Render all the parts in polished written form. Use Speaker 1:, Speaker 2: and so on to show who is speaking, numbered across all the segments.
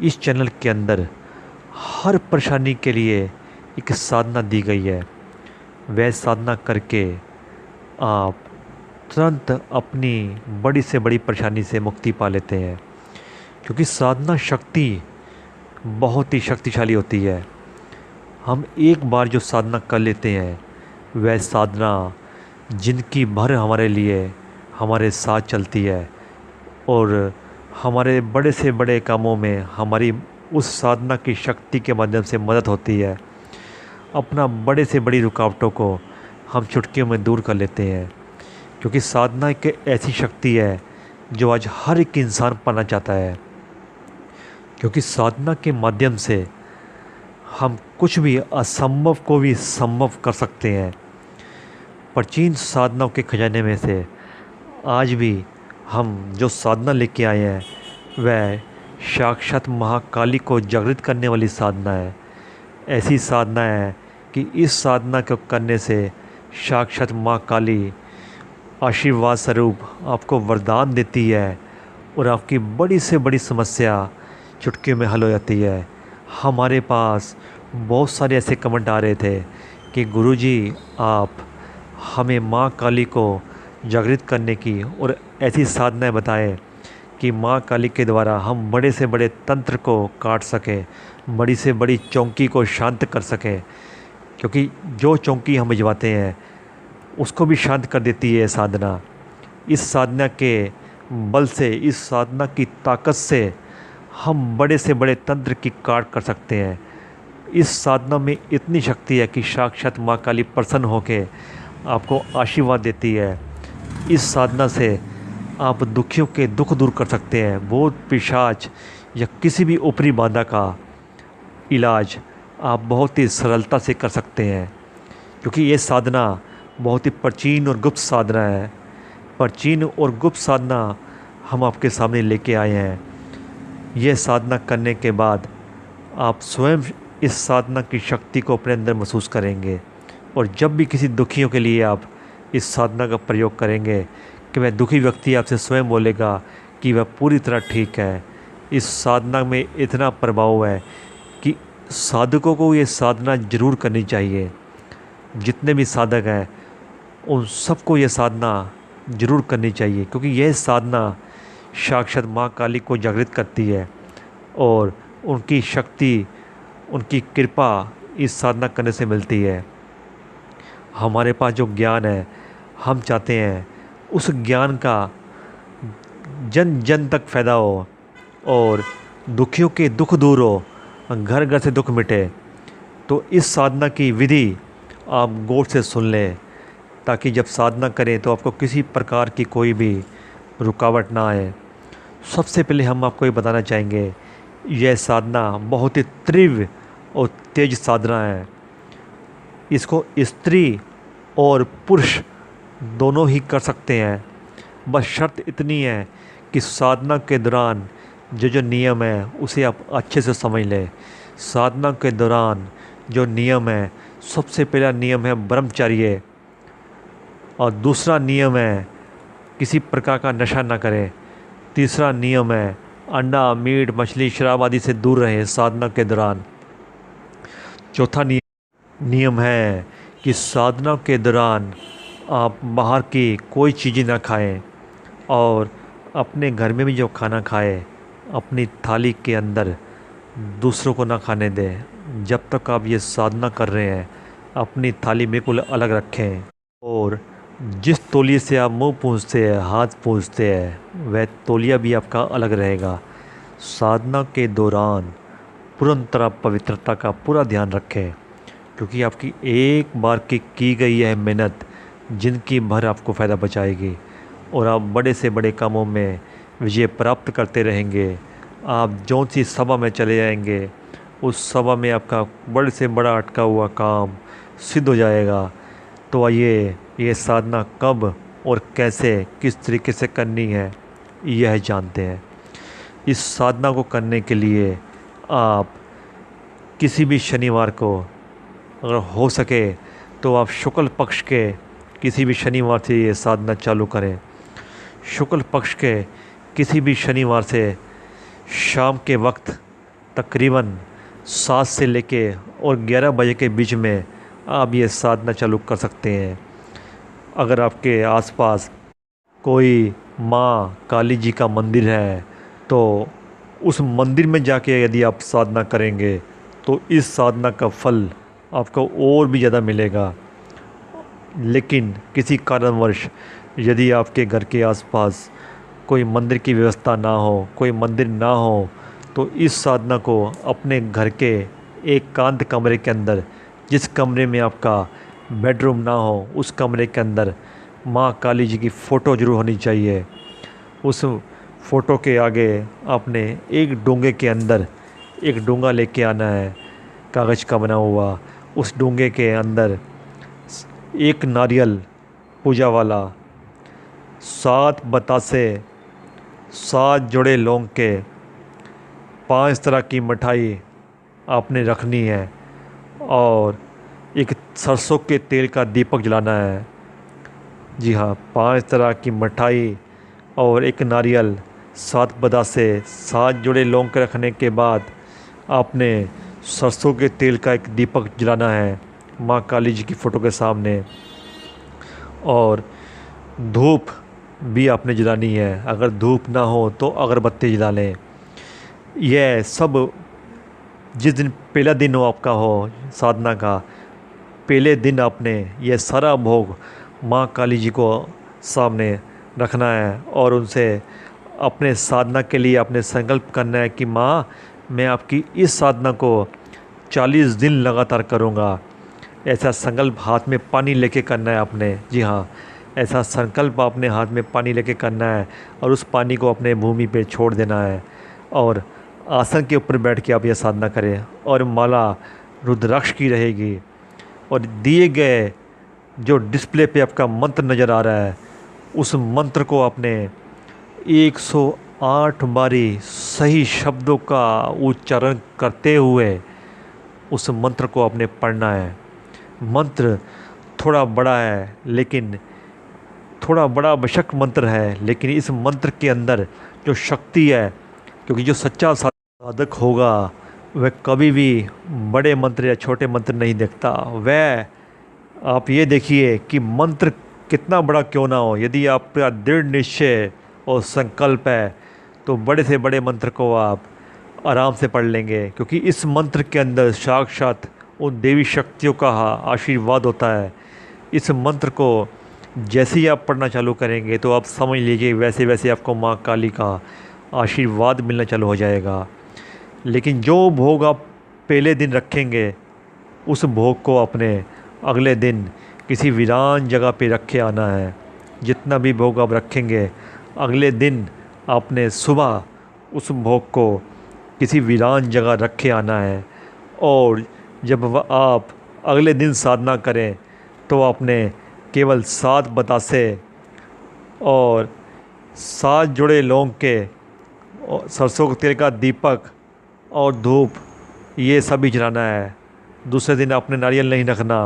Speaker 1: इस चैनल के अंदर हर परेशानी के लिए एक साधना दी गई है। वह साधना करके आप तुरंत अपनी बड़ी से बड़ी परेशानी से मुक्ति पा लेते हैं, क्योंकि साधना शक्ति बहुत ही शक्तिशाली होती है। हम एक बार जो साधना कर लेते हैं, वह साधना जिंदगी भर हमारे लिए हमारे साथ चलती है और हमारे बड़े से बड़े कामों में हमारी उस साधना की शक्ति के माध्यम से मदद होती है। अपना बड़े से बड़ी रुकावटों को हम चुटकियों में दूर कर लेते हैं, क्योंकि साधना एक ऐसी शक्ति है जो आज हर एक इंसान पाना चाहता है। क्योंकि साधना के माध्यम से हम कुछ भी असंभव को भी संभव कर सकते हैं। प्राचीन साधनाओं के खजाने में से आज भी हम जो साधना लेके आए हैं, वह साक्षात महाकाली को जागृत करने वाली साधना है। ऐसी साधना है कि इस साधना को करने से साक्षात महाकाली आशीर्वाद स्वरूप आपको वरदान देती है और आपकी बड़ी से बड़ी समस्या चुटकी में हल हो जाती है। हमारे पास बहुत सारे ऐसे कमेंट आ रहे थे कि गुरुजी, आप हमें माँ काली को जागृत करने की और ऐसी साधनाएं बताएं कि माँ काली के द्वारा हम बड़े से बड़े तंत्र को काट सकें, बड़ी से बड़ी चौंकी को शांत कर सकें। क्योंकि जो चौंकी हम भिजवाते हैं उसको भी शांत कर देती है साधना। इस साधना के बल से, इस साधना की ताकत से हम बड़े से बड़े तंत्र की काट कर सकते हैं। इस साधना में इतनी शक्ति है कि साक्षात माँ काली प्रसन्न होकर आपको आशीर्वाद देती है। इस साधना से आप दुखियों के दुख दूर कर सकते हैं। भूत पिशाच या किसी भी ऊपरी बाधा का इलाज आप बहुत ही सरलता से कर सकते हैं, क्योंकि ये साधना बहुत ही प्राचीन और गुप्त साधना है। प्राचीन और गुप्त साधना हम आपके सामने लेके आए हैं। यह साधना करने के बाद आप स्वयं इस साधना की शक्ति को अपने अंदर महसूस करेंगे। और जब भी किसी दुखियों के लिए आप इस साधना का प्रयोग करेंगे कि वह दुखी व्यक्ति आपसे स्वयं बोलेगा कि वह पूरी तरह ठीक है। इस साधना में इतना प्रभाव है कि साधकों को ये साधना ज़रूर करनी चाहिए। जितने भी साधक हैं उन सबको ये साधना ज़रूर करनी चाहिए, क्योंकि यह साधना साक्षात माँ काली को जागृत करती है और उनकी शक्ति, उनकी कृपा इस साधना करने से मिलती है। हमारे पास जो ज्ञान है, हम चाहते हैं उस ज्ञान का जन जन तक फ़ायदा हो और दुखियों के दुख दूर हो, घर घर से दुख मिटे। तो इस साधना की विधि आप गौर से सुन लें, ताकि जब साधना करें तो आपको किसी प्रकार की कोई भी रुकावट ना आए। सबसे पहले हम आपको ये बताना चाहेंगे, यह साधना बहुत ही तीव्र और तेज साधना है। इसको स्त्री और पुरुष दोनों ही कर सकते हैं। बस शर्त इतनी है कि साधना के दौरान जो नियम है उसे आप अच्छे से समझ लें। साधना के दौरान जो नियम है, सबसे पहला नियम है ब्रह्मचर्य और दूसरा नियम है किसी प्रकार का नशा ना करें। तीसरा नियम है अंडा, मीट, मछली, शराब आदि से दूर रहें साधना के दौरान। चौथा नियम है कि साधना के दौरान आप बाहर की कोई चीज़ें ना खाएं और अपने घर में भी जो खाना खाएं अपनी थाली के अंदर दूसरों को ना खाने दें। जब तक आप ये साधना कर रहे हैं अपनी थाली बिल्कुल अलग रखें और जिस तौलिए से आप मुंह पूंछते हैं, हाथ पूंछते हैं, वह तौलिया भी आपका अलग रहेगा। साधना के दौरान पूर्ण तरह पवित्रता का पूरा ध्यान रखें, क्योंकि आपकी एक बार की गई यह मेहनत जिंदगी भर आपको फ़ायदा बचाएगी और आप बड़े से बड़े कामों में विजय प्राप्त करते रहेंगे। आप जौन सी सभा में चले जाएंगे उस सभा में आपका बड़े से बड़ा अटका हुआ काम सिद्ध हो जाएगा। तो आइए ये साधना कब और कैसे, किस तरीके से करनी है, यह जानते हैं। इस साधना को करने के लिए आप किसी भी शनिवार को, अगर हो सके तो आप शुक्ल पक्ष के किसी भी शनिवार से ये साधना चालू करें। शुक्ल पक्ष के किसी भी शनिवार से शाम के वक्त तकरीबन 7 से लेके और 11 बजे के बीच में आप ये साधना चालू कर सकते हैं। अगर आपके आसपास कोई माँ काली जी का मंदिर है तो उस मंदिर में जाके यदि आप साधना करेंगे तो इस साधना का फल आपको और भी ज़्यादा मिलेगा। लेकिन किसी कारणवश यदि आपके घर के आसपास कोई मंदिर की व्यवस्था ना हो, कोई मंदिर ना हो, तो इस साधना को अपने घर के एकांत कमरे के अंदर, जिस कमरे में आपका बेडरूम ना हो, उस कमरे के अंदर माँ काली जी की फ़ोटो ज़रूर होनी चाहिए। उस फ़ोटो के आगे आपने एक डोंगे के अंदर एक डोंगा लेके आना है, कागज़ का बना हुआ। उस डोंगे के अंदर एक नारियल पूजा वाला, 7 बतासे, 7 जोड़े लौंग के, 5 तरह की मिठाई आपने रखनी है और एक सरसों के तेल का दीपक जलाना है। जी हाँ, 5 तरह की मिठाई और एक नारियल, 7 बतासे, 7 जोड़े लौंग के रखने के बाद आपने सरसों के तेल का एक दीपक जलाना है माँ काली जी की फ़ोटो के सामने। और धूप भी आपने जलानी है, अगर धूप ना हो तो अगरबत्ती जला लें। यह सब जिस दिन पहला दिन हो आपका हो साधना का, पहले दिन आपने यह सारा भोग माँ काली जी को सामने रखना है और उनसे अपने साधना के लिए आपने संकल्प करना है कि माँ, मैं आपकी इस साधना को 40 दिन लगातार करूँगा। ऐसा संकल्प हाथ में पानी लेके करना है आपने। जी हाँ, ऐसा संकल्प आपने हाथ में पानी लेके करना है और उस पानी को अपने भूमि पे छोड़ देना है और आसन के ऊपर बैठ के आप यह साधना करें और माला रुद्राक्ष की रहेगी। और दिए गए जो डिस्प्ले पे आपका मंत्र नज़र आ रहा है, उस मंत्र को आपने 108 बारी सही शब्दों का उच्चारण करते हुए उस मंत्र को आपने पढ़ना है। मंत्र थोड़ा बड़ा है, लेकिन थोड़ा बड़ा बेशक मंत्र है, लेकिन इस मंत्र के अंदर जो शक्ति है, क्योंकि जो सच्चा साधक होगा वह कभी भी बड़े मंत्र या छोटे मंत्र नहीं देखता। वह, आप ये देखिए कि मंत्र कितना बड़ा क्यों ना हो, यदि आपका दृढ़ निश्चय और संकल्प है तो बड़े से बड़े मंत्र को आप आराम से पढ़ लेंगे, क्योंकि इस मंत्र के अंदर साक्षात उन देवी शक्तियों का आशीर्वाद होता है। इस मंत्र को जैसे ही आप पढ़ना चालू करेंगे तो आप समझ लीजिए वैसे वैसे आपको माँ काली का आशीर्वाद मिलना चालू हो जाएगा। लेकिन जो भोग आप पहले दिन रखेंगे, उस भोग को अपने अगले दिन किसी वीरान जगह पे रखे आना है। जितना भी भोग आप रखेंगे, अगले दिन आपने सुबह उस भोग को किसी वीरान जगह रखे आना है। और जब आप अगले दिन साधना करें तो आपने केवल 7 बतासे और 7 जोड़े लौंग के और सरसों के तेल का दीपक और धूप, ये सभी जलाना है। दूसरे दिन आपने नारियल नहीं रखना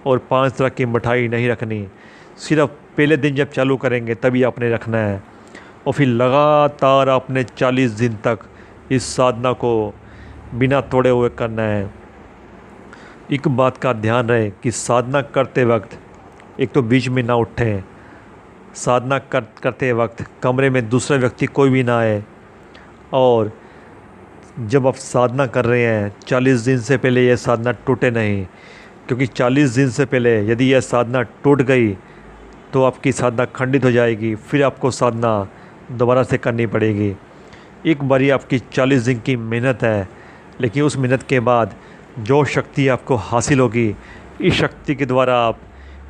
Speaker 1: और 5 तरह की मिठाई नहीं रखनी। सिर्फ पहले दिन जब चालू करेंगे तभी आपने रखना है और फिर लगातार आपने 40 दिन तक इस साधना को बिना तोड़े हुए करना है। एक बात का ध्यान रहे कि साधना करते वक्त एक तो बीच में ना उठें, साधना करते वक्त कमरे में दूसरा व्यक्ति कोई भी ना आए, और जब आप साधना कर रहे हैं 40 दिन से पहले यह साधना टूटे नहीं, क्योंकि 40 दिन से पहले यदि यह साधना टूट गई तो आपकी साधना खंडित हो जाएगी, फिर आपको साधना दोबारा से करनी पड़ेगी। एक बारी आपकी 40 दिन की मेहनत है, लेकिन उस मेहनत के बाद जो शक्ति आपको हासिल होगी, इस शक्ति के द्वारा आप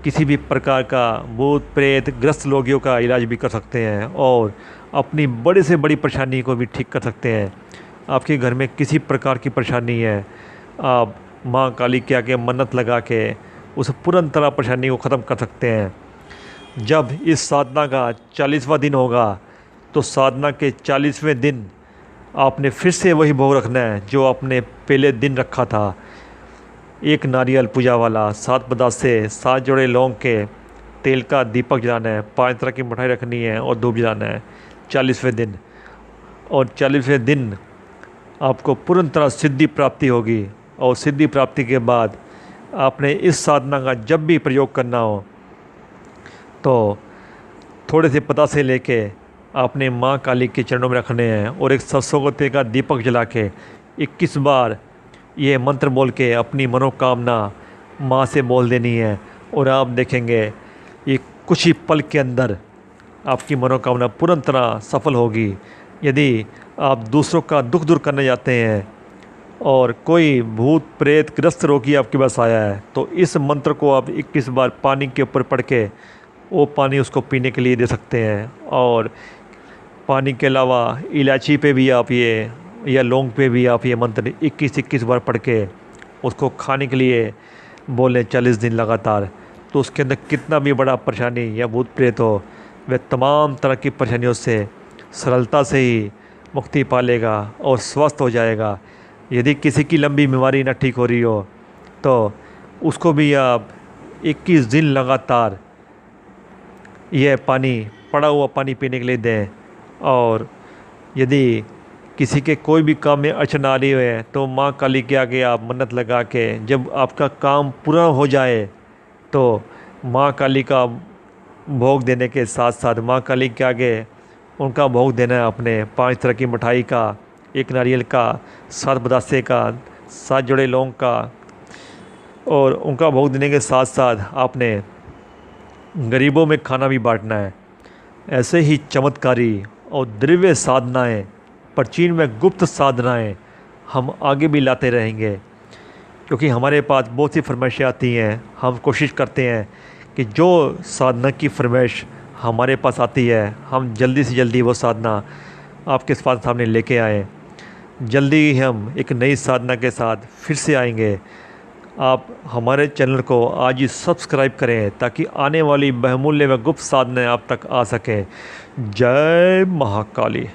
Speaker 1: किसी भी प्रकार का भूत प्रेत ग्रस्त रोगियों का इलाज भी कर सकते हैं और अपनी बड़े से बड़ी परेशानी को भी ठीक कर सकते हैं। आपके घर में किसी प्रकार की परेशानी है, आप माँ काली के आगे मन्नत लगा के उस पूर्ण तरह परेशानी को ख़त्म कर सकते हैं। जब इस साधना का 40वां दिन होगा तो साधना के 40वें दिन आपने फिर से वही भोग रखना है जो आपने पहले दिन रखा था। एक नारियल पूजा वाला, 7 बतासे, 7 जोड़े लौंग के, तेल का दीपक जलाना है, 5 तरह की मिठाई रखनी है और धूप जलाना है 40वें दिन। और 40वें दिन आपको पूर्ण तरह सिद्धि प्राप्ति होगी। और सिद्धि प्राप्ति के बाद आपने इस साधना का जब भी प्रयोग करना हो तो थोड़े से पता से लेके आपने माँ काली के चरणों में रखने हैं और एक सरसों को तेल का दीपक जला के 21 बार ये मंत्र बोल के अपनी मनोकामना माँ से बोल देनी है। और आप देखेंगे ये कुछ ही पल के अंदर आपकी मनोकामना पूर्ण तरह सफल होगी। यदि आप दूसरों का दुख दूर करने जाते हैं और कोई भूत प्रेत ग्रस्त रोगी आपके पास आया है तो इस मंत्र को आप 21 बार पानी के ऊपर पढ़ के वो पानी उसको पीने के लिए दे सकते हैं। और पानी के अलावा इलायची पे भी आप ये या लौंग पे भी आप ये मंत्र 21 बार पढ़ के उसको खाने के लिए बोलें 40 दिन लगातार, तो उसके अंदर कितना भी बड़ा परेशानी या भूत प्रेत हो वह तमाम तरह की परेशानियों से सरलता से ही मुक्ति पा लेगा और स्वस्थ हो जाएगा। यदि किसी की लंबी बीमारी ना ठीक हो रही हो तो उसको भी आप 21 दिन लगातार यह पानी पड़ा हुआ पानी पीने के लिए दें। और यदि किसी के कोई भी काम में अड़चन आ रही है तो माँ काली के आगे आप मन्नत लगा के जब आपका काम पूरा हो जाए तो माँ काली का भोग देने के साथ साथ माँ काली के आगे उनका भोग देना है आपने 5 तरह की मिठाई का, 1 नारियल का, 7 बतासे का, 7 जोड़े लौंग का। और उनका भोग देने के साथ साथ आपने गरीबों में खाना भी बांटना है। ऐसे ही चमत्कारी और दिव्य साधनाएं, प्राचीन में गुप्त साधनाएं हम आगे भी लाते रहेंगे, क्योंकि हमारे पास बहुत सी फरमाइशें आती हैं। हम कोशिश करते हैं कि जो साधना की फरमाइश हमारे पास आती है हम जल्दी से जल्दी वो साधना आपके सामने लेके आएँ। जल्दी ही हम एक नई साधना के साथ फिर से आएंगे। आप हमारे चैनल को आज ही सब्सक्राइब करें ताकि आने वाली बहुमूल्य व गुप्त साधनाएं आप तक आ सकें। जय महाकाली।